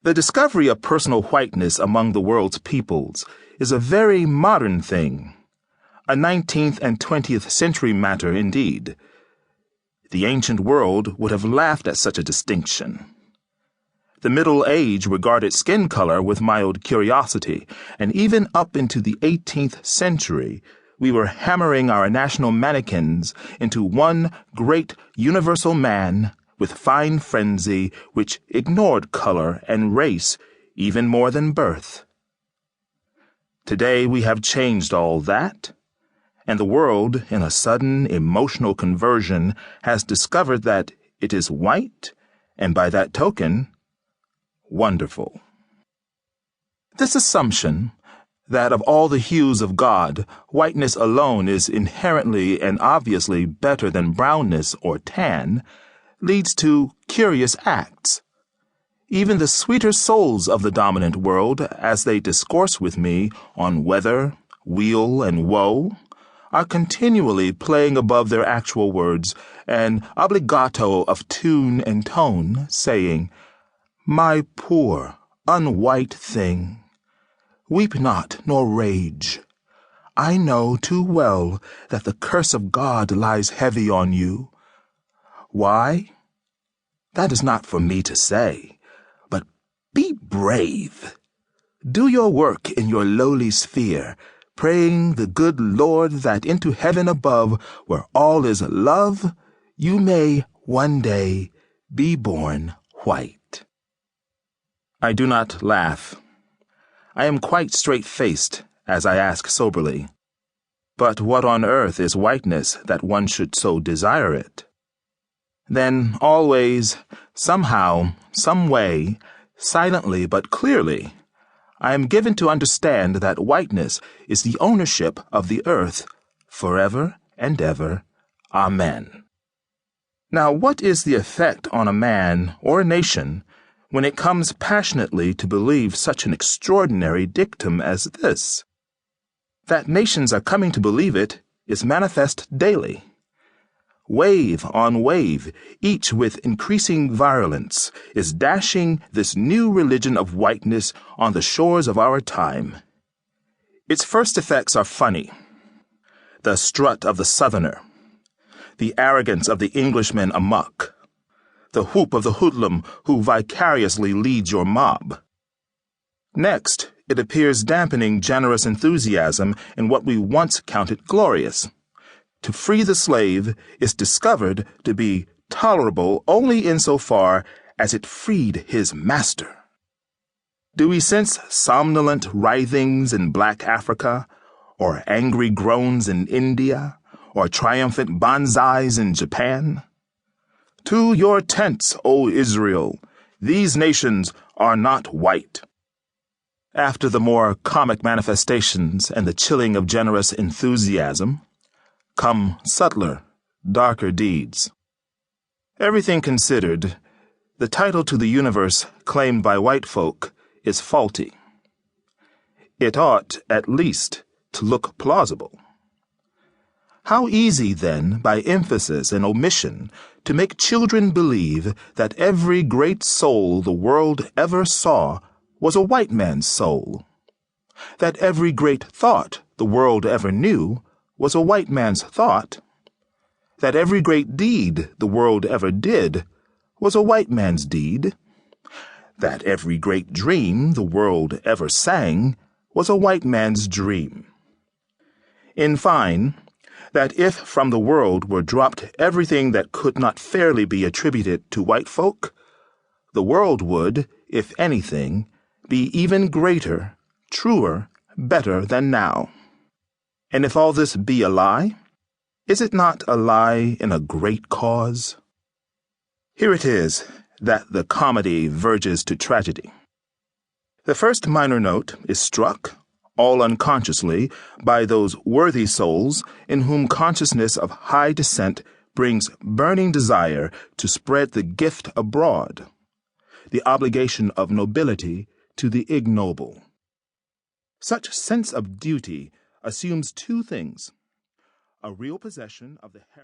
The discovery of personal whiteness among the world's peoples is a very modern thing, a 19th and 20th century matter indeed. The ancient world would have laughed at such a distinction. The Middle Age regarded skin color with mild curiosity, and even up into the 18th century, we were hammering our national mannequins into one great universal man with fine frenzy which ignored color and race even more than birth. Today we have changed all that, and the world, in a sudden emotional conversion, has discovered that it is white, and by that token, wonderful. This assumption, that of all the hues of God, whiteness alone is inherently and obviously better than brownness or tan, leads to curious acts. Even the sweeter souls of the dominant world, as they discourse with me on weather, weal, and woe, are continually playing above their actual words an obligato of tune and tone, saying, "My poor, unwhite thing, weep not nor rage. I know too well that the curse of God lies heavy on you. Why? That is not for me to say, but be brave. Do your work in your lowly sphere, praying the good Lord that into heaven above, where all is love, you may one day be born white." I do not laugh. I am quite straight-faced as I ask soberly, "But what on earth is whiteness that one should so desire it?" Then always, somehow, some way, silently but clearly, I am given to understand that whiteness is the ownership of the earth forever and ever. Amen. Now, what is the effect on a man or a nation when it comes passionately to believe such an extraordinary dictum as this? That nations are coming to believe it is manifest daily. Wave on wave, each with increasing virulence, is dashing this new religion of whiteness on the shores of our time. Its first effects are funny. The strut of the Southerner, the arrogance of the Englishman amuck, the whoop of the hoodlum who vicariously leads your mob. Next, it appears dampening generous enthusiasm in what we once counted glorious. To free the slave is discovered to be tolerable only insofar as it freed his master. Do we sense somnolent writhings in black Africa, or angry groans in India, or triumphant banzais in Japan? To your tents, O Israel! These nations are not white. After the more comic manifestations and the chilling of generous enthusiasm, come subtler, darker deeds. Everything considered, the title to the universe claimed by white folk is faulty. It ought, at least, to look plausible. How easy, then, by emphasis and omission, to make children believe that every great soul the world ever saw was a white man's soul, that every great thought the world ever knew was a white man's thought, that every great deed the world ever did was a white man's deed, that every great dream the world ever sang was a white man's dream. In fine, that if from the world were dropped everything that could not fairly be attributed to white folk, the world would, if anything, be even greater, truer, better than now. And if all this be a lie, is it not a lie in a great cause? Here it is that the comedy verges to tragedy. The first minor note is struck, all unconsciously, by those worthy souls in whom consciousness of high descent brings burning desire to spread the gift abroad, the obligation of nobility to the ignoble. Such sense of duty assumes two things: a real possession of the